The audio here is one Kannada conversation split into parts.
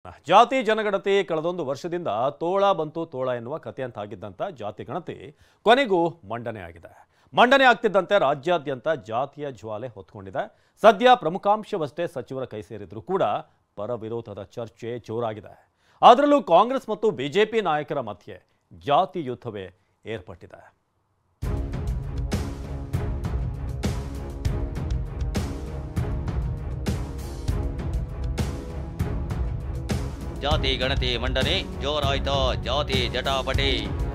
ಜಾತಿ ಜನಗಣತಿ ಕಳೆದೊಂದು ವರ್ಷದಿಂದ ತೋಳ ಬಂತು ತೋಳ ಎನ್ನುವ ಕಥೆಯಂತಾಗಿದ್ದಂಥ ಜಾತಿ ಗಣತಿ ಕೊನೆಗೂ ಮಂಡನೆ ಆಗಿದೆ. ಮಂಡನೆ ಆಗ್ತಿದ್ದಂತೆ ರಾಜ್ಯಾದ್ಯಂತ ಜಾತಿಯ ಜ್ವಾಲೆ ಹೊತ್ಕೊಂಡಿದೆ. ಸದ್ಯ ಪ್ರಮುಖಾಂಶವಷ್ಟೇ ಸಚಿವರ ಕೈ ಸೇರಿದ್ರು ಕೂಡ ಪರ ವಿರೋಧದ ಚರ್ಚೆ ಜೋರಾಗಿದೆ. ಅದರಲ್ಲೂ ಕಾಂಗ್ರೆಸ್ ಮತ್ತು ಬಿಜೆಪಿ ನಾಯಕರ ಮಧ್ಯೆ ಜಾತಿ ಯುದ್ಧವೇ ಏರ್ಪಟ್ಟಿದೆ. ಜಾತಿ ಗಣತಿ ಮಂಡನೆ ಜೋರಾಯ್ತು. ಜಾತಿ ಜಟಾಪಟಿ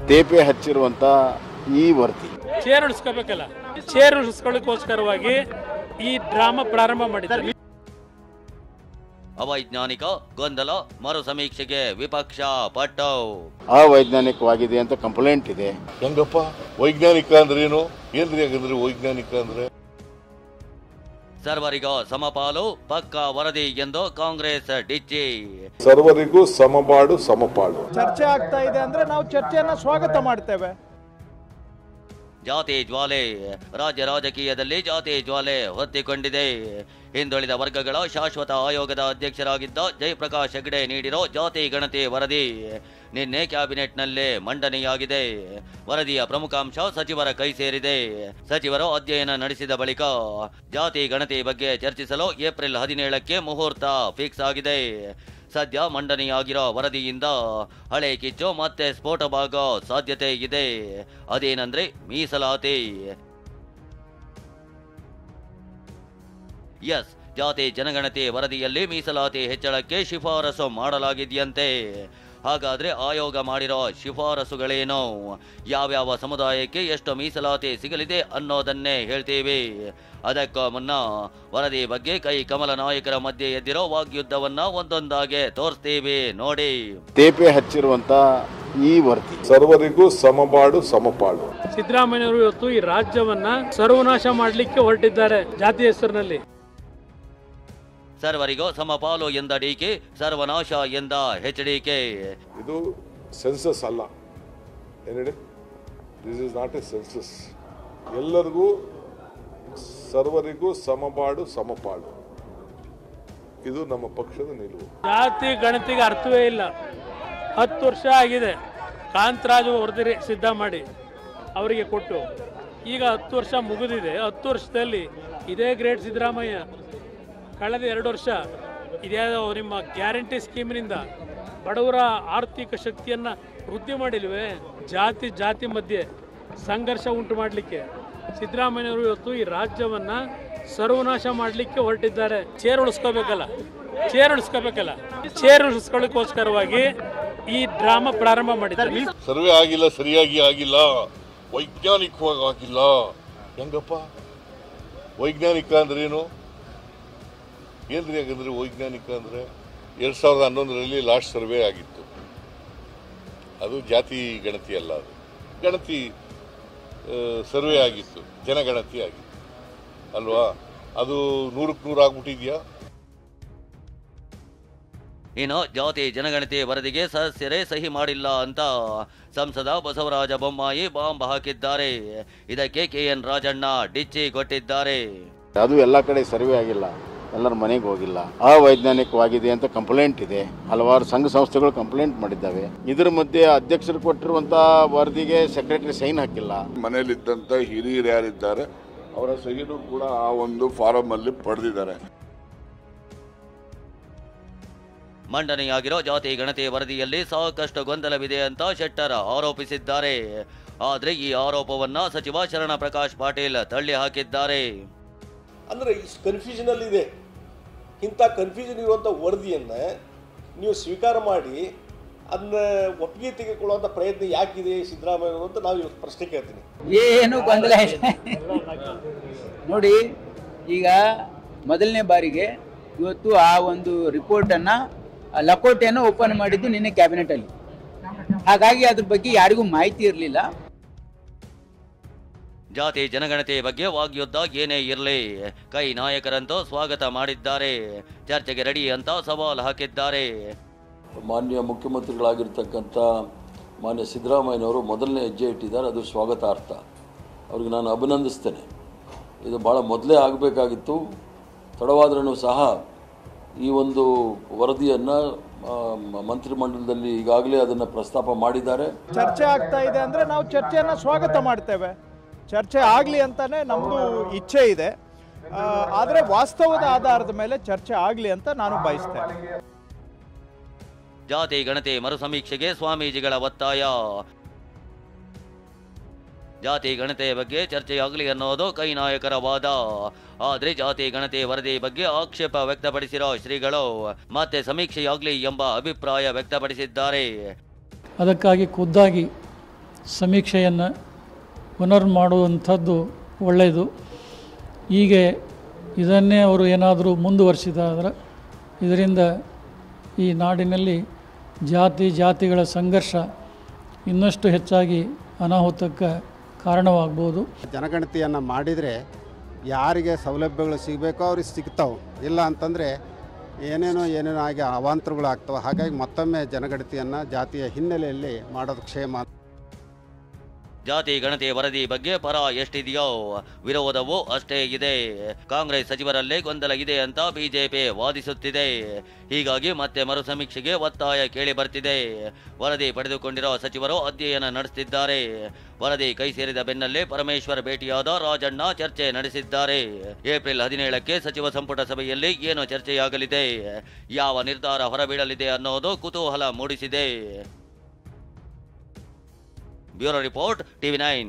ತೇಪೆ ಹಚ್ಚಿರುವಂತ ಈ ವರದಿ ಚೇರ್ ಉಳಿಸ್ಕೋಬೇಕಲ್ಲ, ಚೇರ್ ಉಳಿಸ್ಕೊಳ್ಳೋಕ್ಕೋಸ್ಕರವಾಗಿ ಈ ಡ್ರಾಮಾ ಪ್ರಾರಂಭ ಮಾಡಿದ್ದಾರೆ. ಅವೈಜ್ಞಾನಿಕ ಗೊಂದಲ ಮರು ಸಮೀಕ್ಷೆಗೆ ವಿಪಕ್ಷ ಪಟ್ಟು. ಅವೈಜ್ಞಾನಿಕವಾಗಿದೆ ಅಂತ ಕಂಪ್ಲೇಂಟ್ ಇದೆ. ಹೆಂಗಪ್ಪ ವೈಜ್ಞಾನಿಕ ಅಂದ್ರೆ ಏನು? ಏನ್ರಿ ಹಾಗಂದ್ರೆ ವೈಜ್ಞಾನಿಕ ಅಂದ್ರೆ? ಸರ್ವರಿಗೂ ಸಮಪಾಲು ಪಕ್ಕಾ ವರದಿ ಎಂದು ಕಾಂಗ್ರೆಸ್ ಡಿಚ್ಚಿ. ಸರ್ವರಿಗೂ ಸಮಪಾಡು ಸಮಪಾಲು ಚರ್ಚೆ ಆಗ್ತಾ ಇದೆ ಅಂದ್ರೆ ನಾವು ಚರ್ಚೆಯನ್ನ ಸ್ವಾಗತ ಮಾಡ್ತೇವೆ. ಜಾತಿ ಜ್ವಾಲೆ ರಾಜ್ಯ ರಾಜಕೀಯದಲ್ಲಿ ಜಾತಿ ಜ್ವಾಲೆ ಹೊತ್ತಿಕೊಂಡಿದೆ. ಹಿಂದುಳಿದ ವರ್ಗಗಳ ಶಾಶ್ವತ ಆಯೋಗದ ಅಧ್ಯಕ್ಷರಾಗಿದ್ದ ಜಯಪ್ರಕಾಶ್ ಹೆಗಡೆ ನೀಡಿರೋ ಜಾತಿ ಗಣತಿ ವರದಿ ನಿನ್ನೆ ಕ್ಯಾಬಿನೆಟ್ನಲ್ಲೇ ಮಂಡನೆಯಾಗಿದೆ. ವರದಿಯ ಪ್ರಮುಖಾಂಶ ಸಚಿವರ ಕೈ ಸೇರಿದೆ. ಸಚಿವರು ಅಧ್ಯಯನ ನಡೆಸಿದ ಬಳಿಕ ಜಾತಿ ಗಣತಿ ಬಗ್ಗೆ ಚರ್ಚಿಸಲು ಏಪ್ರಿಲ್ 17ಕ್ಕೆ ಮುಹೂರ್ತ ಫಿಕ್ಸ್ ಆಗಿದೆ. ಸದ್ಯ ಮಂಡನೆಯಾಗಿರೋ ವರದಿಯಿಂದ ಹಳೆ ಕಿಚ್ಚು ಮತ್ತೆ ಸ್ಫೋಟವಾಗೋ ಸಾಧ್ಯತೆ ಇದೆ. ಅದೇನಂದ್ರೆ ಮೀಸಲಾತಿ. ಎಸ್, ಜಾತಿ ಜನಗಣತಿ ವರದಿಯಲ್ಲಿ ಮೀಸಲಾತಿ ಹೆಚ್ಚಳಕ್ಕೆ ಶಿಫಾರಸು ಮಾಡಲಾಗಿದೆಯಂತೆ. ಹಾಗಾದ್ರೆ ಆಯೋಗ ಮಾಡಿರೋ ಶಿಫಾರಸುಗಳೇನು, ಯಾವ್ಯಾವ ಸಮುದಾಯಕ್ಕೆ ಎಷ್ಟು ಮೀಸಲಾತಿ ಸಿಗಲಿದೆ ಅನ್ನೋದನ್ನೇ ಹೇಳ್ತೀವಿ. ಅದಕ್ಕೂ ಮುನ್ನ ವರದಿ ಬಗ್ಗೆ ಕೈ ಕಮಲ ನಾಯಕರ ಮಧ್ಯೆ ಎದ್ದಿರೋ ವಾಗ್ಯುದ್ಧವನ್ನ ಒಂದೊಂದಾಗೆ ತೋರಿಸ್ತೀವಿ ನೋಡಿ. ತೇಪೆ ಹಚ್ಚಿರುವಂತ ಈ ವರದಿ ಸರ್ವರಿಗೂ ಸಮಪಾಡು ಸಮಪಾಲು. ಸಿದ್ದರಾಮಯ್ಯವರು ಇವತ್ತು ಈ ರಾಜ್ಯವನ್ನ ಸರ್ವನಾಶ ಮಾಡಲಿಕ್ಕೆ ಹೊರಟಿದ್ದಾರೆ ಜಾತಿ ಹೆಸರಿನಲ್ಲಿ. ಸರ್ವರಿಗೂ ಸಮಪಾಲು ಎಂದ ಡಿಕೆ, ಸರ್ವನಾಶ ಎಂದ HDK. ಇದು ಸೆನ್ಸಸ್ ಅಲ್ಲ, ಏನೇಳಿ, this is not a census. ಎಲ್ಲರಿಗೂ ಸರ್ವರಿಗೂ ಸಮಪಾಡು ಸಮಪಾಲು, ಇದು ನಮ್ಮ ಪಕ್ಷದ ನಿಲುವು. ಜಾತಿ ಗಣತಿಗೆ ಅರ್ಥವೇ ಇಲ್ಲ. 10 ವರ್ಷ ಆಗಿದೆ. ಕಾಂತರಾಜು ವರದಿ ಸಿದ್ಧ ಮಾಡಿ ಅವರಿಗೆ ಕೊಟ್ಟು ಈಗ 10 ವರ್ಷ ಮುಗಿದಿದೆ. 10 ವರ್ಷದಲ್ಲಿ ಇದೇ ಗ್ರೇಟ್ ಸಿದ್ದರಾಮಯ್ಯ ಕಳೆದ 2 ವರ್ಷ ಇದ್ಯಾವುದೋ ನಿಮ್ಮ ಗ್ಯಾರಂಟಿ ಸ್ಕೀಮಿನಿಂದ ಬಡವರ ಆರ್ಥಿಕ ಶಕ್ತಿಯನ್ನು ವೃದ್ಧಿ ಮಾಡಿಲ್ವೇ? ಜಾತಿ ಮಧ್ಯೆ ಸಂಘರ್ಷ ಉಂಟು ಮಾಡಲಿಕ್ಕೆ ಸಿದ್ದರಾಮಯ್ಯವರು ಇವತ್ತು ಈ ರಾಜ್ಯವನ್ನು ಸರ್ವನಾಶ ಮಾಡಲಿಕ್ಕೆ ಹೊರಟಿದ್ದಾರೆ. ಚೇರ್ ಉಳಿಸ್ಕೋಬೇಕಲ್ಲ, ಚೇರ್ ಉಳಿಸ್ಕೊಳ್ಳೋಕ್ಕೋಸ್ಕರವಾಗಿ ಈ ಡ್ರಾಮಾ ಪ್ರಾರಂಭ ಮಾಡಿದ್ದಾರೆ. ಸರ್ವೆ ಆಗಿಲ್ಲ, ಸರಿಯಾಗಿ ಆಗಿಲ್ಲ, ವೈಜ್ಞಾನಿಕವಾಗಿ ಆಗಿಲ್ಲ. ಹೆಂಗಪ್ಪ ವೈಜ್ಞಾನಿಕ ಅಂದ್ರೆ ಏನು? ಏನ್ರಿ ಹಾಗಂದ್ರೆ ವೈಜ್ಞಾನಿಕ ಅಂದ್ರೆ? 2011ರಲ್ಲಿ ಲಾಸ್ಟ್ ಸರ್ವೆ ಆಗಿತ್ತು. ಅದು ಜಾತಿ ಗಣತಿ ಅಲ್ಲ, ಅದು ಗಣತಿ ಸರ್ವೆ ಆಗಿತ್ತು, ಜನಗಣತಿ ಆಗಿತ್ತು ಅಲ್ವಾ? ಅದು 100ಕ್ಕೆ 100 ಆಗ್ಬಿಟ್ಟಿದ್ಯಾ? ಇನ್ನು ಜಾತಿ ಜನಗಣತಿ ವರದಿಗೆ ಸದಸ್ಯರೇ ಸಹಿ ಮಾಡಿಲ್ಲ ಅಂತ ಸಂಸದ ಬಸವರಾಜ ಬೊಮ್ಮಾಯಿ ಬಾಂಬ್ ಹಾಕಿದ್ದಾರೆ. ಇದಕ್ಕೆ KN ರಾಜಣ್ಣ ಡಿಚ್ಚಿ ಕೊಟ್ಟಿದ್ದಾರೆ. ಅದು ಎಲ್ಲ ಕಡೆ ಸರ್ವೆ ಆಗಿಲ್ಲ, ಎಲ್ಲರ ಮನೆಗೆ ಹೋಗಿಲ್ಲ. ಅವೈಜ್ಞಾನಿಕವಾಗಿದೆ ಅಂತ ಕಂಪ್ಲೇಂಟ್ ಇದೆ. ಹಲವಾರು ಸಂಘ ಸಂಸ್ಥೆಗಳು ಕಂಪ್ಲೇಂಟ್ ಮಾಡಿದ್ದಾವೆ. ಇದರ ಮಧ್ಯೆ ಅಧ್ಯಕ್ಷರು ಕೊಟ್ಟಿರುವಂತ ವರದಿಗೆ ಸೆಕ್ರೆಟರಿ ಸೈನ್ ಹಾಕಿಲ್ಲ. ಮನೆಯಲ್ಲಿದ್ದಂತ ಹಿರಿಯರು ಯಾರಿದ್ದಾರೆ ಅವರ ಸಹಿನೂ ಕೂಡ ಆ ಒಂದು ಫಾರಂ ಅಲ್ಲಿ ಪಡೆದಿದ್ದಾರೆ. ಮಂಡನೆಯಾಗಿರೋ ಜಾತಿ ಗಣತಿ ವರದಿಯಲ್ಲಿ ಸಾಕಷ್ಟು ಗೊಂದಲವಿದೆ ಅಂತ ಶೆಟ್ಟರ್ ಆರೋಪಿಸಿದ್ದಾರೆ. ಆದ್ರೆ ಈ ಆರೋಪವನ್ನ ಸಚಿವ ಶರಣ ಪ್ರಕಾಶ್ ಪಾಟೀಲ್ ತಳ್ಳಿ ಹಾಕಿದ್ದಾರೆ. ಅಂದರೆ ಇಷ್ಟು ಕನ್ಫ್ಯೂಷನ್ ಅಲ್ಲಿ ಇದೆ. ಇಂಥ ಕನ್ಫ್ಯೂಷನ್ ಇರುವಂಥ ವರದಿಯನ್ನು ನೀವು ಸ್ವೀಕಾರ ಮಾಡಿ ಅದನ್ನ ಒಪ್ಪಿಗೆ ತೆಗೆದುಕೊಳ್ಳುವಂಥ ಪ್ರಯತ್ನ ಯಾಕಿದೆ ಸಿದ್ದರಾಮಯ್ಯ ಅಂತ ನಾವು ಇವತ್ತು ಪ್ರಶ್ನೆ ಕೇಳ್ತೀನಿ. ಏನು ಗೊಂದಲ ನೋಡಿ, ಈಗ ಮೊದಲನೇ ಬಾರಿಗೆ ಇವತ್ತು ಆ ಒಂದು ರಿಪೋರ್ಟನ್ನು ಲಕೋಟೆಯನ್ನು ಓಪನ್ ಮಾಡಿದ್ದು ನಿನ್ನೆ ಕ್ಯಾಬಿನೆಟಲ್ಲಿ. ಹಾಗಾಗಿ ಅದ್ರ ಬಗ್ಗೆ ಯಾರಿಗೂ ಮಾಹಿತಿ ಇರಲಿಲ್ಲ. ಜಾತಿ ಜನಗಣತಿ ಬಗ್ಗೆ ವಾಗ್ಯುದ್ಧ ಏನೇ ಇರಲಿ, ಕೈ ನಾಯಕರಂತೂ ಸ್ವಾಗತ ಮಾಡಿದ್ದಾರೆ. ಚರ್ಚೆಗೆ ರೆಡಿ ಅಂತ ಸವಾಲು ಹಾಕಿದ್ದಾರೆ. ಮಾನ್ಯ ಮುಖ್ಯಮಂತ್ರಿಗಳಾಗಿರ್ತಕ್ಕಂಥ ಮಾನ್ಯ ಸಿದ್ದರಾಮಯ್ಯನವರು ಮೊದಲನೇ ಹೆಜ್ಜೆ ಇಟ್ಟಿದ್ದಾರೆ, ಅದು ಸ್ವಾಗತಾರ್ಥ. ಅವ್ರಿಗೆ ನಾನು ಅಭಿನಂದಿಸ್ತೇನೆ. ಇದು ಭಾಳ ಮೊದಲೇ ಆಗಬೇಕಾಗಿತ್ತು, ತಡವಾದ್ರೂ ಸಹ ಈ ಒಂದು ವರದಿಯನ್ನು ಮಂತ್ರಿಮಂಡಲದಲ್ಲಿ ಈಗಾಗಲೇ ಅದನ್ನು ಪ್ರಸ್ತಾಪ ಮಾಡಿದ್ದಾರೆ. ಚರ್ಚೆ ಆಗ್ತಾ ಇದೆ ಅಂದರೆ ನಾವು ಚರ್ಚೆಯನ್ನು ಸ್ವಾಗತ ಮಾಡ್ತೇವೆ. ಚರ್ಚೆ ಆಗಲಿ ಅಂತಾನೆ ನಮ್ಮದು ಇಚ್ಛೆ ಇದೆ. ಆದರೆ ವಾಸ್ತವದ ಆಧಾರದ ಮೇಲೆ ಚರ್ಚೆ ಆಗಲಿ ಅಂತ ನಾನು ಬಯಸ್ತೇನೆ. ಜಾತಿ ಗಣತಿ ಮರುಸಮೀಕ್ಷೆಗೆ ಸ್ವಾಮೀಜಿಗಳ ಒತ್ತಾಯ. ಜಾತಿ ಗಣತಿಯ ಬಗ್ಗೆ ಚರ್ಚೆಯಾಗಲಿ ಅನ್ನೋದು ಕೈ ನಾಯಕರ ವಾದ. ಆದರೆ ಜಾತಿ ಗಣತಿ ವರದಿ ಬಗ್ಗೆ ಆಕ್ಷೇಪ ವ್ಯಕ್ತಪಡಿಸಿರೋ ಶ್ರೀಗಳು ಮತ್ತೆ ಸಮೀಕ್ಷೆಯಾಗಲಿ ಎಂಬ ಅಭಿಪ್ರಾಯ ವ್ಯಕ್ತಪಡಿಸಿದ್ದಾರೆ. ಅದಕ್ಕಾಗಿ ಖುದ್ದಾಗಿ ಸಮೀಕ್ಷೆಯನ್ನು ಪುನರ್ ಮಾಡುವಂಥದ್ದು ಒಳ್ಳೆಯದು. ಹೀಗೆ ಇದನ್ನೇ ಅವರು ಏನಾದರೂ ಮುಂದುವರಿಸಿದಾದರೆ ಇದರಿಂದ ಈ ನಾಡಿನಲ್ಲಿ ಜಾತಿಗಳ ಸಂಘರ್ಷ ಇನ್ನಷ್ಟು ಹೆಚ್ಚಾಗಿ ಅನಾಹುತಕ್ಕೆ ಕಾರಣವಾಗ್ಬೋದು. ಜನಗಣತಿಯನ್ನು ಮಾಡಿದರೆ ಯಾರಿಗೆ ಸೌಲಭ್ಯಗಳು ಸಿಗಬೇಕೋ ಅವ್ರಿಗೆ ಸಿಗ್ತಾವೆ, ಇಲ್ಲ ಅಂತಂದರೆ ಏನೇನೋ ಆಗಿ ಅವಾಂತರಗಳಾಗ್ತವೆ. ಹಾಗಾಗಿ ಮತ್ತೊಮ್ಮೆ ಜನಗಣತಿಯನ್ನು ಜಾತಿಯ ಹಿನ್ನೆಲೆಯಲ್ಲಿ ಮಾಡೋದು ಕ್ಷೇಮ. ಜಾತಿ ಗಣತಿ ವರದಿ ಬಗ್ಗೆ ಪರ ಎಷ್ಟಿದೆಯೋ ವಿರೋಧವೂ ಅಷ್ಟೇ ಇದೆ. ಕಾಂಗ್ರೆಸ್ ಸಚಿವರಲ್ಲೇ ಗೊಂದಲ ಇದೆ ಅಂತ ಬಿಜೆಪಿ ವಾದಿಸುತ್ತಿದೆ. ಹೀಗಾಗಿ ಮತ್ತೆ ಮರುಸಮೀಕ್ಷೆಗೆ ಒತ್ತಾಯ ಕೇಳಿ ಬರ್ತಿದೆ. ವರದಿ ಪಡೆದುಕೊಂಡಿರೋ ಸಚಿವರು ಅಧ್ಯಯನ ನಡೆಸುತ್ತಿದ್ದಾರೆ. ವರದಿ ಕೈ ಸೇರಿದ ಬೆನ್ನಲ್ಲೇ ಪರಮೇಶ್ವರ್ ಭೇಟಿಯಾದ ರಾಜಣ್ಣ ಚರ್ಚೆ ನಡೆಸಿದ್ದಾರೆ. ಏಪ್ರಿಲ್ 17ಕ್ಕೆ ಸಚಿವ ಸಂಪುಟ ಸಭೆಯಲ್ಲಿ ಏನು ಚರ್ಚೆಯಾಗಲಿದೆ, ಯಾವ ನಿರ್ಧಾರ ಹೊರಬೀಳಲಿದೆ ಅನ್ನೋದು ಕುತೂಹಲ ಮೂಡಿಸಿದೆ. Bureau report, TV9.